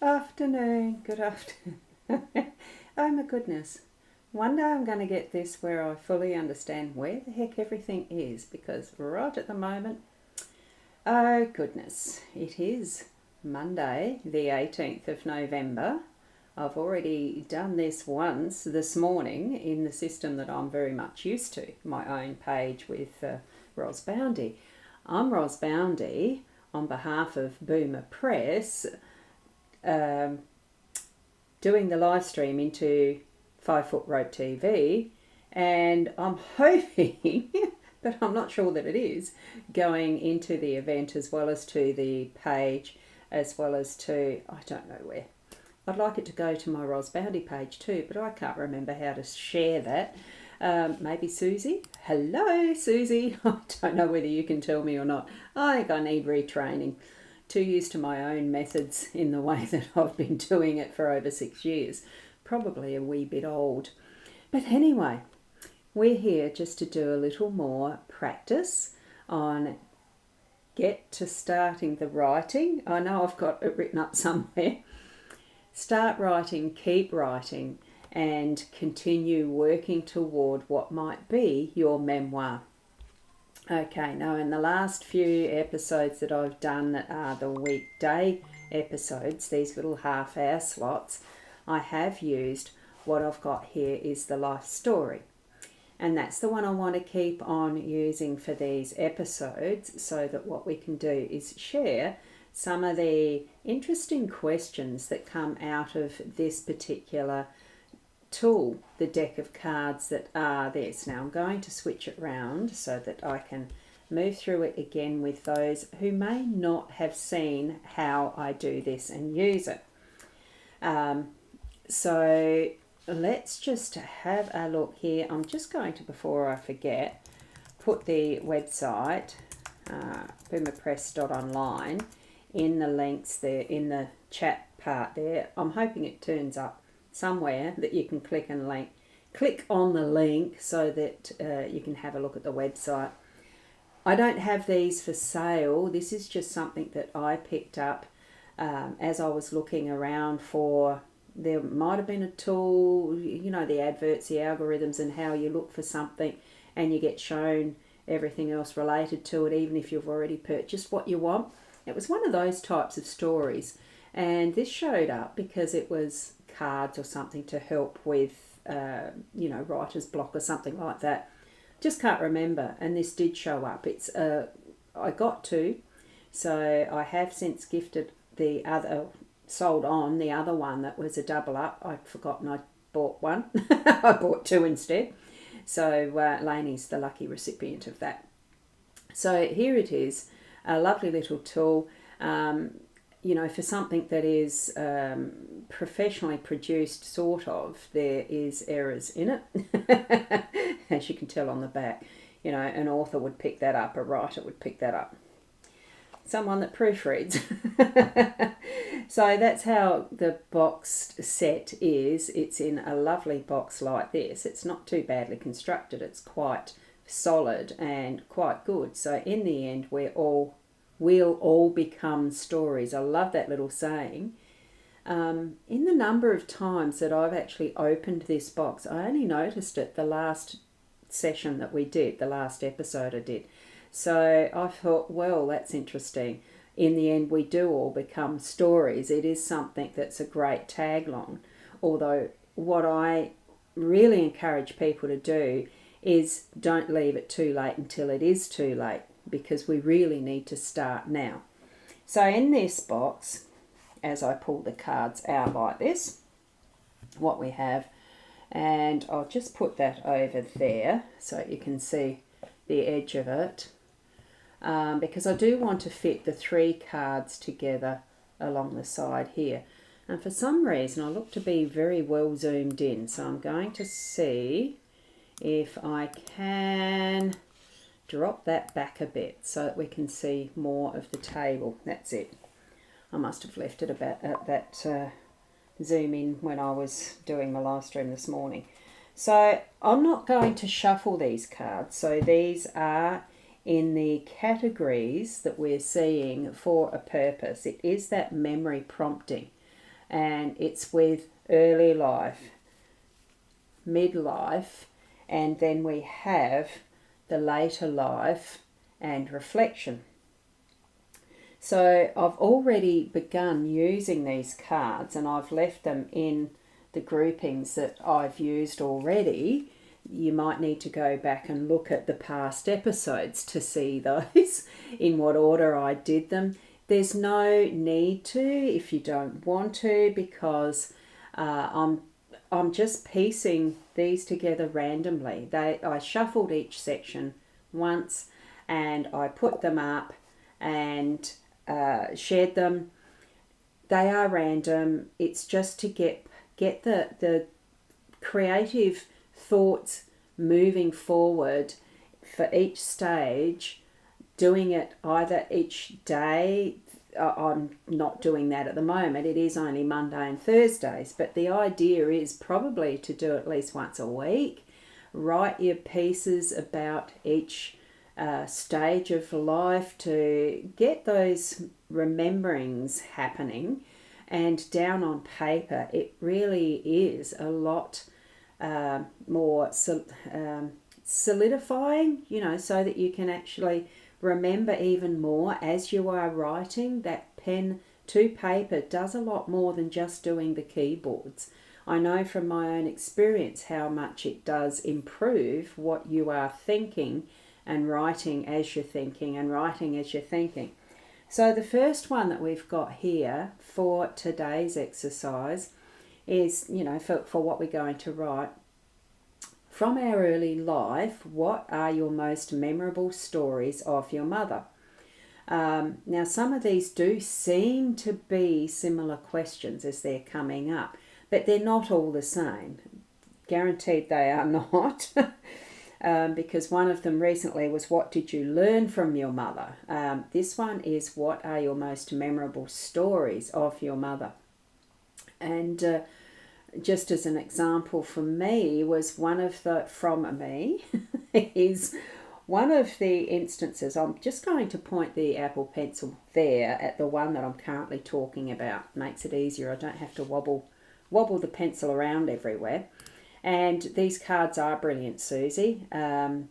Afternoon, good afternoon. Oh my goodness. One day I'm going to get this where I fully understand where the heck everything is because right at the moment, oh goodness, it is Monday, the 18th of November. I've already done this once this morning in the system that I'm very much used to, my own page with Ros Boundy. I'm Ros Boundy on behalf of Boomer Press, um, doing the live stream into 5 Foot Rope TV, and I'm hoping, but I'm not sure that it is, going into the event as well as to the page, as well as to, I don't know where. I'd like it to go to my Ros Bounty page too, but I can't remember how to share that. Maybe Susie? Hello, Susie. I don't know whether you can tell me or not. I think I need retraining. Too used to my own methods in the way that I've been doing it for over 6 years. Probably a wee bit old. But anyway, we're here just to do a little more practice on get to starting the writing. I know I've got it written up somewhere. Start writing, keep writing, and continue working toward what might be your memoir. Okay, now in the last few episodes that I've done that are the weekday episodes, these little half-hour slots, I have used what I've got here is the life story. And that's the one I want to keep on using for these episodes so that what we can do is share some of the interesting questions that come out of this particular tool, the deck of cards that are this. Now I'm going to switch it round so that I can move through it again with those who may not have seen how I do this and use it. So let's just have a look here. I'm just going to, before I forget, put the website boomerpress.online in the links there in the chat part there. I'm hoping it turns up somewhere that you can click on the link so that you can have a look at the website. I don't have these for sale. This is just something that I picked up as I was looking around for. There might have been a tool, you know, the adverts, the algorithms, and how you look for something and you get shown everything else related to it, even if you've already purchased what you want. It was one of those types of stories, and this showed up because it was cards or something to help with, writer's block or something like that. Just can't remember, and this did show up. It's I got two, so I have since gifted the other, sold on the other one that was a double up. I'd forgotten I bought one. I bought two instead. So Lainey's the lucky recipient of that. So here it is. A lovely little tool, for something that is professionally produced, sort of. There is errors in it, as you can tell on the back. You know, an author would pick that up, a writer would pick that up. Someone that proofreads. So that's how the boxed set is. It's in a lovely box like this. It's not too badly constructed. It's quite solid and quite good. So in the end, we'll all become stories. I love that little saying. In the number of times that I've actually opened this box, I only noticed it the last session that we did, the last episode I did. So I thought, well, that's interesting. In the end, we do all become stories. It is something that's a great tagline. Although what I really encourage people to do is don't leave it too late until it is too late, because we really need to start now. So in this box, as I pull the cards out like this, what we have, and I'll just put that over there so you can see the edge of it, because I do want to fit the three cards together along the side here. And for some reason I look to be very well zoomed in, so I'm going to see if I can drop that back a bit so that we can see more of the table. That's it. I must have left it about at that zoom in when I was doing my live stream this morning. So I'm not going to shuffle these cards. So these are in the categories that we're seeing for a purpose. It is that memory prompting. and it's with early life, midlife, and then we have the later life and reflection. So I've already begun using these cards, and I've left them in the groupings that I've used already. You might need to go back and look at the past episodes to see those in what order I did them. There's no need to if you don't want to, because I'm just piecing these together randomly. I shuffled each section once, and I put them up and shared them. They are random. It's just to get the creative thoughts moving forward for each stage, doing it either each day. I'm not doing that at the moment. It is only Monday and Thursdays, but the idea is probably to do at least once a week. Write your pieces about each stage of life to get those rememberings happening, and down on paper it really is a lot more solidifying, so that you can actually remember even more as you are writing. That pen to paper does a lot more than just doing the keyboards. I know from my own experience how much it does improve what you are thinking, and writing as you're thinking, and writing as you're thinking. So the first one that we've got here for today's exercise is, for what we're going to write. From our early life, what are your most memorable stories of your mother? Now, some of these do seem to be similar questions as they're coming up, but they're not all the same. Guaranteed they are not. Because one of them recently was, what did you learn from your mother? This one is, what are your most memorable stories of your mother? And just as an example from me, was one of the instances. I'm just going to point the Apple Pencil there at the one that I'm currently talking about. Makes it easier. I don't have to wobble the pencil around everywhere. And these cards are brilliant, Susie. Now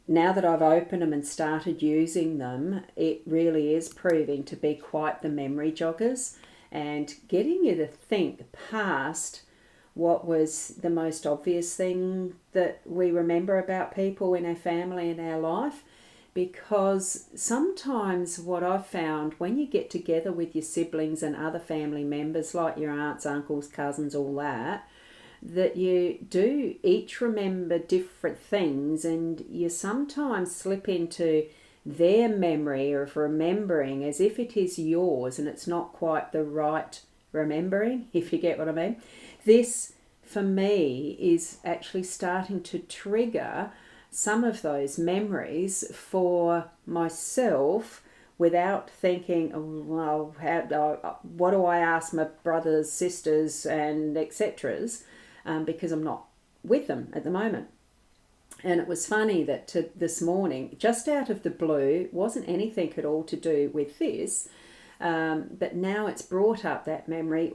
that I've opened them and started using them, it really is proving to be quite the memory joggers, and getting you to think past what was the most obvious thing that we remember about people in our family and our life. Because sometimes what I've found, when you get together with your siblings and other family members, like your aunts, uncles, cousins, all that you do each remember different things, and you sometimes slip into their memory of remembering as if it is yours, and it's not quite the right remembering, if you get what I mean. This, for me, is actually starting to trigger some of those memories for myself, without thinking, oh, well, what do I ask my brothers, sisters, and etc.'s, because I'm not with them at the moment. And it was funny that this morning, just out of the blue, wasn't anything at all to do with this, but now it's brought up that memory.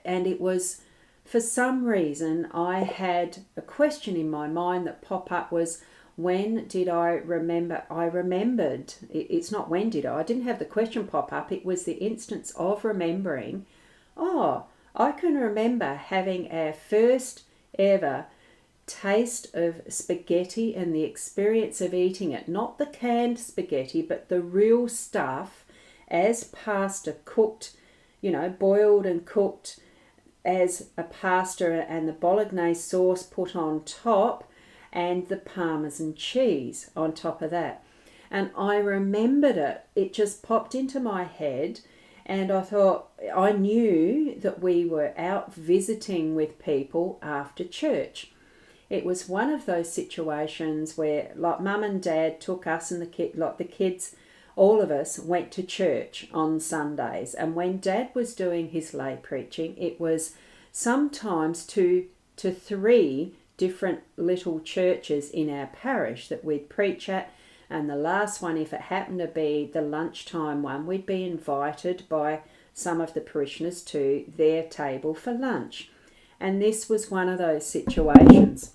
And it was, for some reason, I had a question in my mind that popped up, was, when did I remember? I remembered. It's not when did I didn't have the question pop up. It was the instance of remembering. Oh, I can remember having our first ever taste of spaghetti and the experience of eating it. Not the canned spaghetti, but the real stuff, as pasta cooked, boiled and cooked as a pasta, and the bolognese sauce put on top, and the parmesan cheese on top of that. And I remembered it. It just popped into my head, and I thought, I knew that we were out visiting with people after church. It was one of those situations where, like, Mum and Dad took us and the kids, all of us went to church on Sundays. And when Dad was doing his lay preaching, it was sometimes 2 to 3 different little churches in our parish that we'd preach at. And the last one, if it happened to be the lunchtime one, we'd be invited by some of the parishioners to their table for lunch. And this was one of those situations.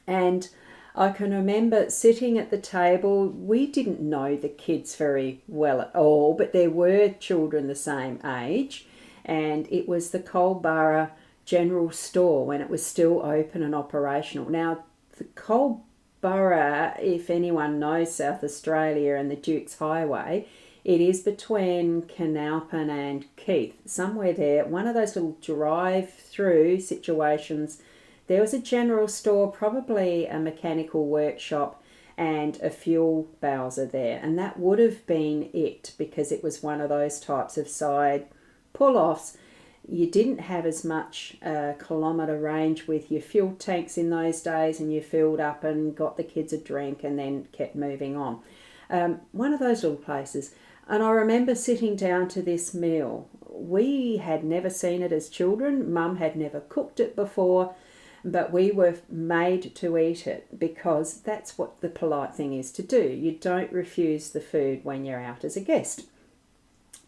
And I can remember sitting at the table. We didn't know the kids very well at all, but there were children the same age. And it was the Coalborough General Store when it was still open and operational. Now, the Coalborough, if anyone knows South Australia and the Dukes Highway, it is between Canalpin and Keith, somewhere there, one of those little drive-through situations. There was a general store, probably a mechanical workshop and a fuel bowser there. And that would have been it, because it was one of those types of side pull-offs. You didn't have as much kilometre range with your fuel tanks in those days, and you filled up and got the kids a drink and then kept moving on. One of those little places. And I remember sitting down to this meal. We had never seen it as children. Mum had never cooked it before, but we were made to eat it because that's what the polite thing is to do. You don't refuse the food when you're out as a guest.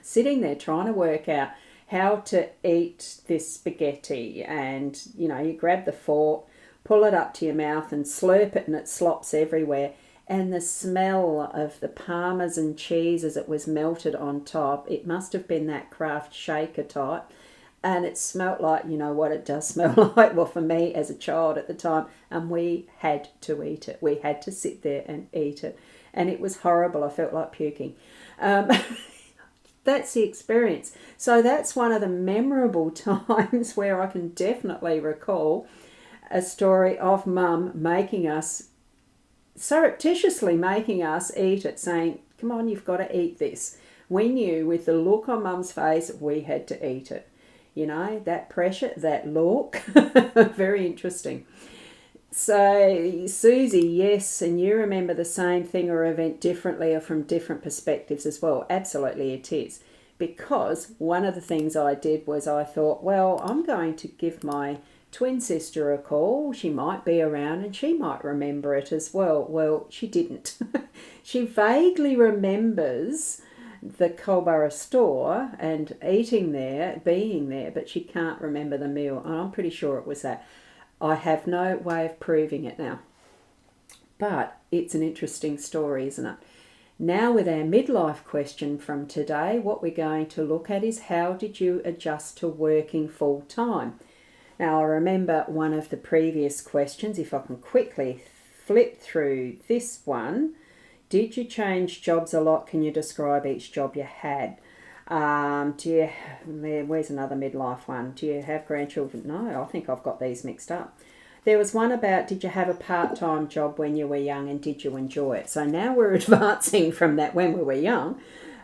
Sitting there trying to work out how to eat this spaghetti, and you grab the fork, pull it up to your mouth and slurp it, and it slops everywhere. And the smell of the Parmesan cheese as it was melted on top, it must have been that Kraft shaker type. And it smelt like, what it does smell like. Well, for me as a child at the time, and we had to eat it. We had to sit there and eat it. And it was horrible. I felt like puking. That's the experience. So that's one of the memorable times where I can definitely recall a story of Mum surreptitiously making us eat it, saying, come on, you've got to eat this. We knew with the look on Mum's face, we had to eat it. That pressure, that look, very interesting. So, Susie, yes, and you remember the same thing or event differently or from different perspectives as well. Absolutely it is. Because one of the things I did was I thought, well, I'm going to give my twin sister a call. She might be around and she might remember it as well. Well, she didn't. She vaguely remembers the Coalborough store and eating there, being there, but she can't remember the meal. And I'm pretty sure it was that. I have no way of proving it now. But it's an interesting story, isn't it? Now with our midlife question from today, what we're going to look at is how did you adjust to working full time? Now I remember one of the previous questions, if I can quickly flip through this one. Did you change jobs a lot? Can you describe each job you had? Where's another midlife one? Do you have grandchildren? No, I think I've got these mixed up. There was one about, did you have a part-time job when you were young and did you enjoy it? So now we're advancing from that when we were young.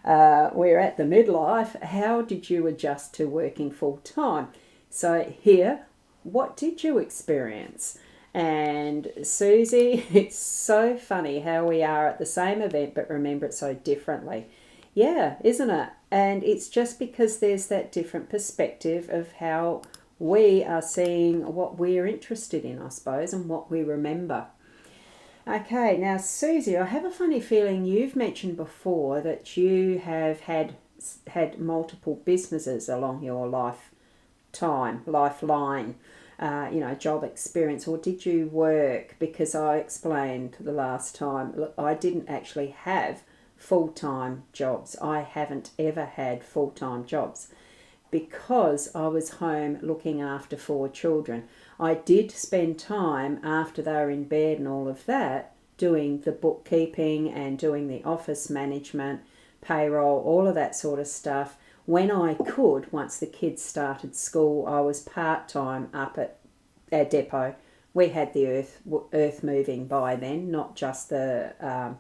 We're at the midlife. How did you adjust to working full-time? So here, what did you experience? And Susie, it's so funny how we are at the same event but remember it so differently. Yeah, isn't it? And it's just because there's that different perspective of how we are seeing what we're interested in, I suppose, and what we remember. Okay, now Susie, I have a funny feeling you've mentioned before that you have had multiple businesses along your lifeline, job experience, or did you work? Because I explained the last time, look, I didn't actually have full-time jobs. I haven't ever had full-time jobs because I was home looking after 4 children. I did spend time after they were in bed and all of that doing the bookkeeping and doing the office management, payroll, all of that sort of stuff. When I could, once the kids started school, I was part-time up at our depot. We had the earth moving by then, not just the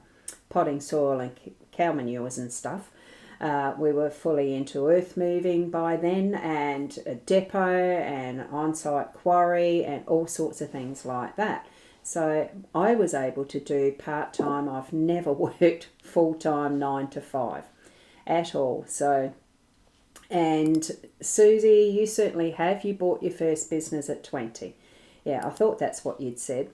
potting soil and cow manures and stuff. We were fully into earth moving by then, and a depot and on-site quarry and all sorts of things like that. So I was able to do part-time. I've never worked full-time 9 to 5 at all. So, and Susie, you certainly have. You bought your first business at 20. Yeah, I thought that's what you'd said.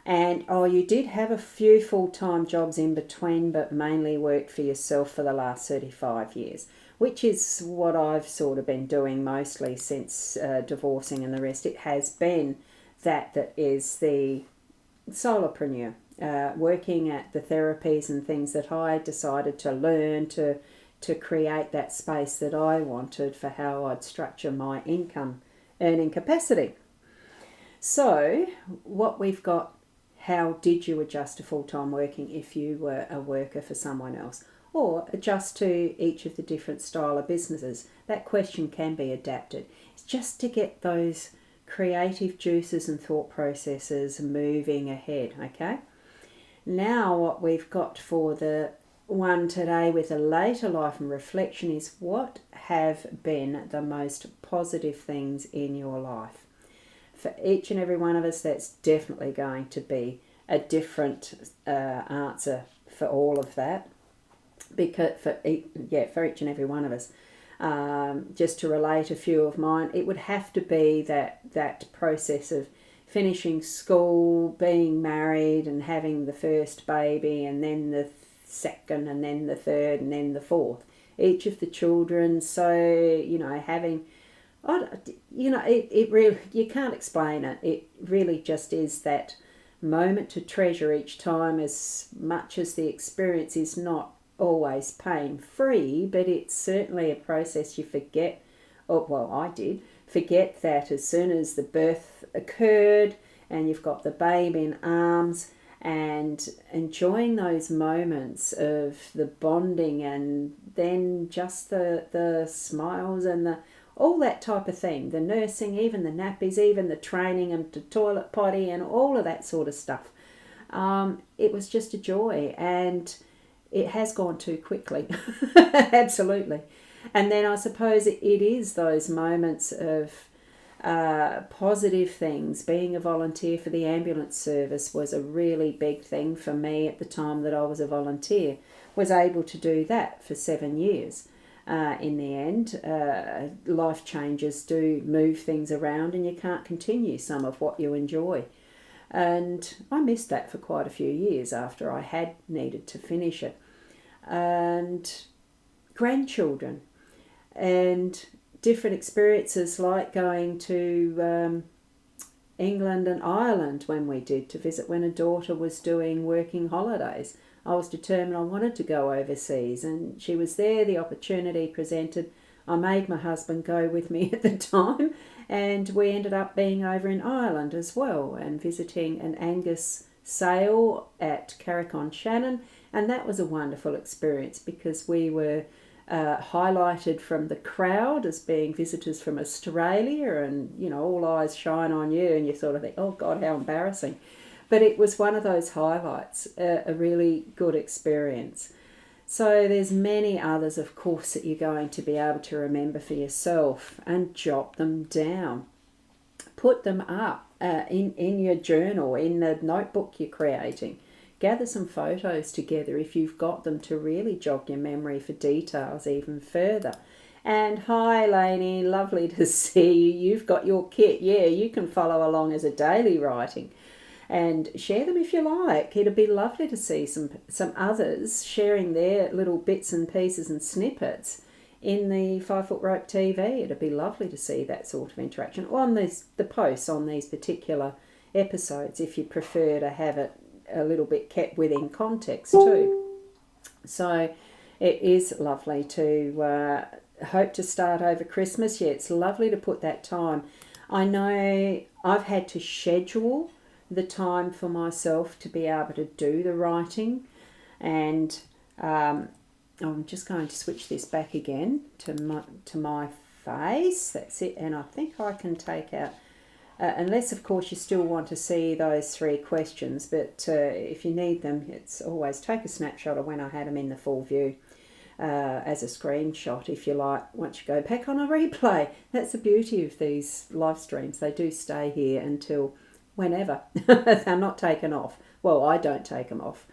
And you did have a few full-time jobs in between, but mainly worked for yourself for the last 35 years, which is what I've sort of been doing mostly since divorcing and the rest. It has been that is the solopreneur, working at the therapies and things that I decided to learn to create that space that I wanted for how I'd structure my income earning capacity. So what we've got, how did you adjust to full-time working if you were a worker for someone else? Or adjust to each of the different style of businesses? That question can be adapted. It's just to get those creative juices and thought processes moving ahead, okay? Now what we've got for the one today with a later life and reflection is, what have been the most positive things in your life? For each and every one of us, that's definitely going to be a different answer for all of that. Because for each and every one of us, just to relate a few of mine, it would have to be that process of finishing school, being married, and having the first baby, and then the second, and then the third, and then the fourth. Each of the children. So having. It really, you can't explain it. It really just is that moment to treasure each time, as much as the experience is not always pain-free, but it's certainly a process you forget. I did forget that as soon as the birth occurred and you've got the baby in arms, and enjoying those moments of the bonding, and then just the smiles and all that type of thing, the nursing, even the nappies, even the training and the toilet potty and all of that sort of stuff. It was just a joy, and it has gone too quickly. Absolutely. And then I suppose it is those moments of positive things. Being a volunteer for the ambulance service was a really big thing for me at the time that I was a volunteer. Was able to do that for 7 years. In the end, life changes do move things around, and you can't continue some of what you enjoy. And I missed that for quite a few years after I had needed to finish it. And grandchildren and different experiences, like going to England and Ireland when we did to visit when a daughter was doing working holidays. I was determined I wanted to go overseas, and she was there, the opportunity presented. I made my husband go with me at the time, and we ended up being over in Ireland as well and visiting an Angus sale at Carrick-on-Shannon, and that was a wonderful experience because we were highlighted from the crowd as being visitors from Australia, and all eyes shine on you, and you sort of think, oh God, how embarrassing. But it was one of those highlights, a really good experience. So there's many others, of course, that you're going to be able to remember for yourself, and jot them down. Put them up in your journal, in the notebook you're creating. Gather some photos together if you've got them, to really jog your memory for details even further. And hi Lainey, lovely to see you. You've got your kit. Yeah, you can follow along as a daily writing. And share them if you like. It'd be lovely to see some others sharing their little bits and pieces and snippets in the 5 Foot Rope TV. It'd be lovely to see that sort of interaction on the posts on these particular episodes, if you prefer to have it a little bit kept within context too. So it is lovely to hope to start over Christmas. Yeah, it's lovely to put that time. I know I've had to schedule the time for myself to be able to do the writing, and I'm just going to switch this back again to my face. That's it. And I think I can take out, unless of course you still want to see those 3 questions, but if you need them, it's always take a snapshot of when I had them in the full view as a screenshot, if you like, once you go back on a replay. That's the beauty of these live streams. They do stay here until whenever. They're not taken off. Well, I don't take them off.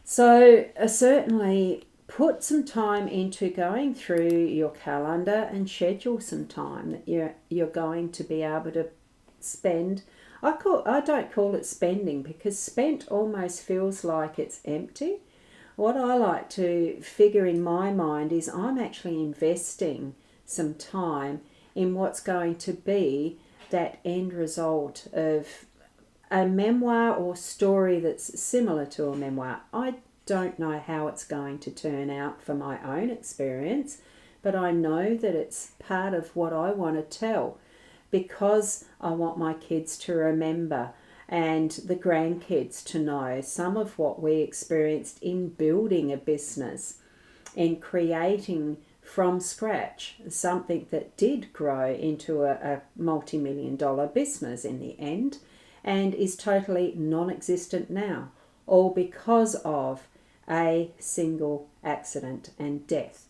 So certainly put some time into going through your calendar and schedule some time that you're going to be able to spend. I don't call it spending, because spent almost feels like it's empty. What I like to figure in my mind is I'm actually investing some time in what's going to be that end result of a memoir or story that's similar to a memoir. I don't know how it's going to turn out for my own experience, but I know that it's part of what I want to tell, because I want my kids to remember and the grandkids to know some of what we experienced in building a business, in creating from scratch something that did grow into a multi-million dollar business in the end, and is totally non-existent now, all because of a single accident and death.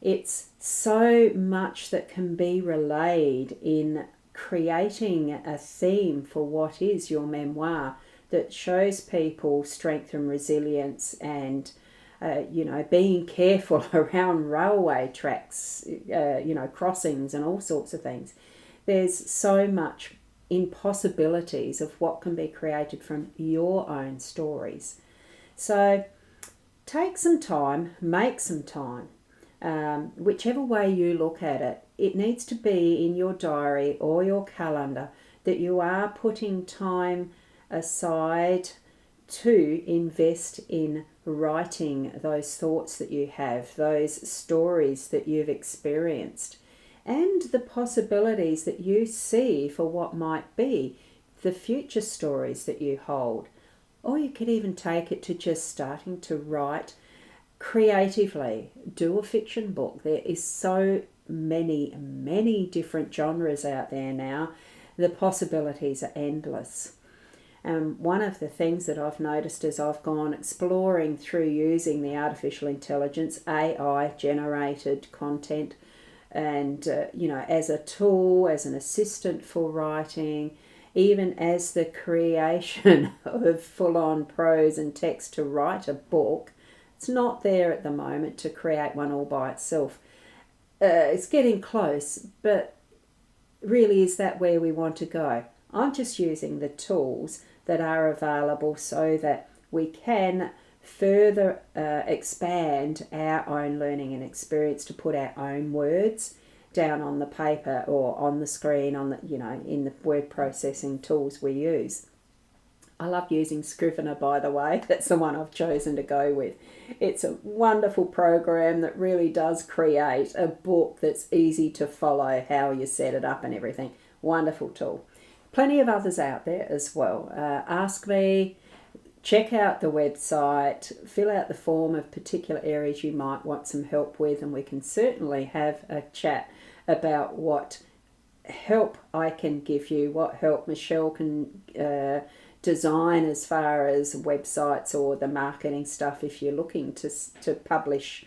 It's so much that can be relayed in creating a theme for what is your memoir, that shows people strength and resilience, and being careful around railway tracks, crossings and all sorts of things. There's so much in possibilities of what can be created from your own stories. So take some time, make some time. Whichever way you look at it, it needs to be in your diary or your calendar that you are putting time aside to invest in writing those thoughts that you have, those stories that you've experienced, and the possibilities that you see for what might be the future stories that you hold. Or you could even take it to just starting to write creatively. Do a fiction book. There is so many different genres out there now. The possibilities are endless. One of the things that I've noticed as I've gone exploring through using the artificial intelligence, AI generated content, and as a tool, as an assistant for writing, even as the creation of full-on prose and text to write a book. It's not there at the moment to create one all by itself. It's getting close, but really, is that where we want to go? I'm just using the tools that are available so that we can further expand our own learning and experience, to put our own words down on the paper or on the screen, on the in the word processing tools we use. I love using Scrivener, by the way. That's the one I've chosen to go with. It's a wonderful program that really does create a book that's easy to follow, how you set it up and everything. Wonderful tool. Plenty of others out there as well. Ask me, check out the website, fill out the form of particular areas you might want some help with, and we can certainly have a chat about what help I can give you, what help Michelle can design as far as websites or the marketing stuff if you're looking to publish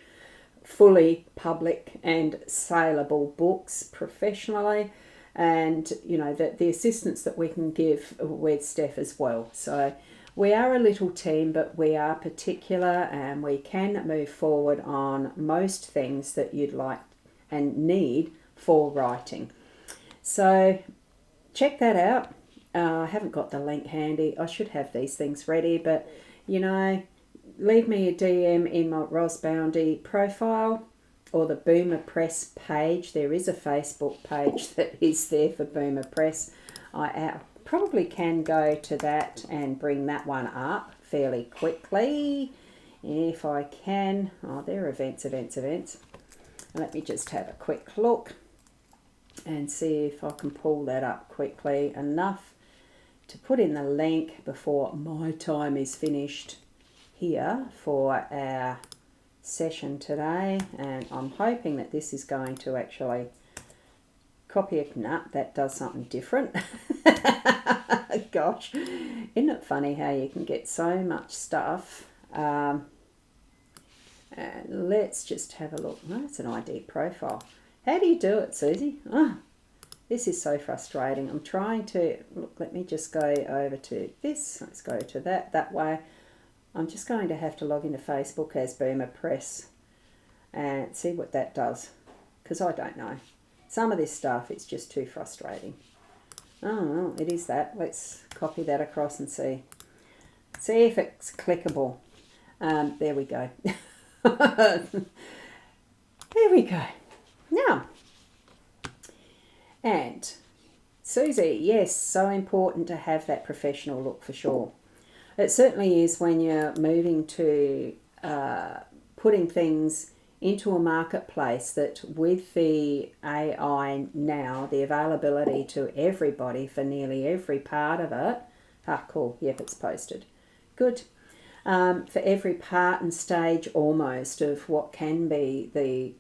fully public and saleable books professionally, and the assistance that we can give with Steph as well. So we are a little team, but we are particular, and we can move forward on most things that you'd like and need for writing. So check that out. I haven't got the link handy. I should have these things ready, but leave me a DM in my Ros Boundy profile or the Boomer Press page. There is a Facebook page that is there for Boomer Press. I probably can go to that and bring that one up fairly quickly if I can. Oh, there are events. Let me just have a quick look and see if I can pull that up quickly enough to put in the link before my time is finished here for our session today. And I'm hoping that this is going to actually copy it. Nah, that does something different. Gosh, isn't it funny how you can get so much stuff? And let's just have a look. Oh, it's an ID profile. How do you do it, Susie? Oh, this is so frustrating. I'm trying to, look, let me just go over to this. Let's go to that way. I'm just going to have to log into Facebook as Boomer Press and see what that does, because I don't know. Some of this stuff is just too frustrating. Oh, it is that. Let's copy that across and see. See if it's clickable. There we go. There we go. Now, and Susie, yes, so important to have that professional look for sure. It certainly is when you're moving to putting things into a marketplace that with the AI now, the availability to everybody for nearly every part of it. Ah, cool. Yep, it's posted. Good. For every part and stage almost of what can be the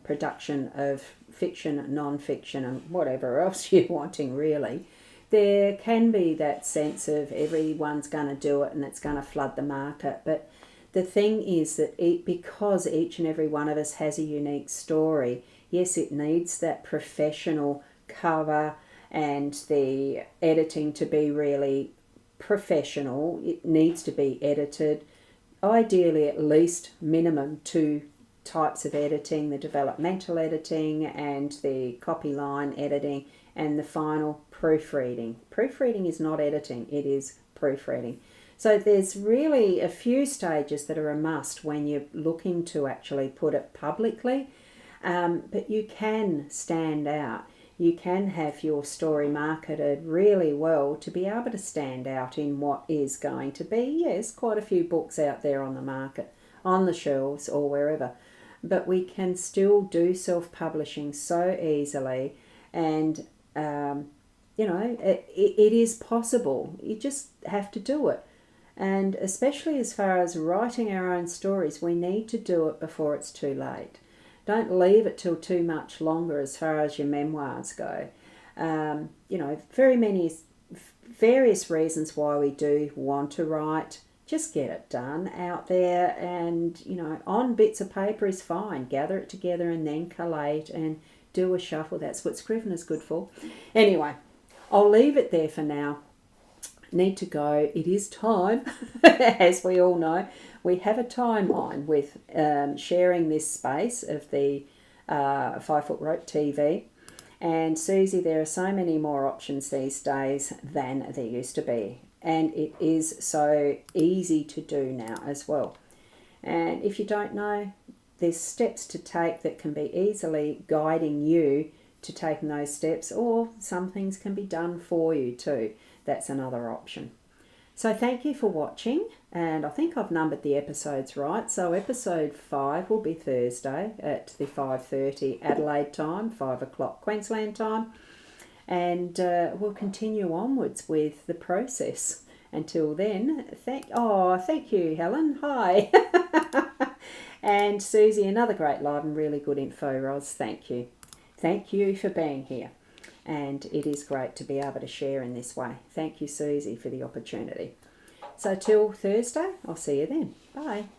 production of fiction, non-fiction, and whatever else you're wanting really, there can be that sense of everyone's going to do it and it's going to flood the market. But the thing is that because each and every one of us has a unique story, yes, it needs that professional cover and the editing to be really professional. It needs to be edited, ideally at least minimum 2 types of editing, the developmental editing and the copy line editing, and the final proofreading. Proofreading is not editing, it is proofreading. So there's really a few stages that are a must when you're looking to actually put it publicly, but you can stand out. You can have your story marketed really well to be able to stand out in what is going to be, yes, quite a few books out there on the market, on the shelves or wherever. But we can still do self-publishing so easily, and it is possible. You just have to do it. And especially as far as writing our own stories, we need to do it before it's too late. Don't leave it till too much longer as far as your memoirs go. Very many various reasons why we do want to write. Just get it done out there, and on bits of paper is fine. Gather it together and then collate and do a shuffle. That's what Scrivener's good for. Anyway, I'll leave it there for now. Need to go. It is time, as we all know. We have a timeline with sharing this space of the 5 Foot Rope TV. And Susie, there are so many more options these days than there used to be. And it is so easy to do now as well. And if you don't know, there's steps to take that can be easily guiding you to taking those steps, or some things can be done for you too. That's another option. So thank you for watching, and I think I've numbered the episodes right. So episode 5 will be Thursday at the 5:30 Adelaide time, 5 o'clock Queensland time, and we'll continue onwards with the process. Until then, thank you, Helen. Hi. And Susie, another great live and really good info, Roz. Thank you. Thank you for being here. And it is great to be able to share in this way. Thank you, Susie, for the opportunity. So till Thursday, I'll see you then. Bye.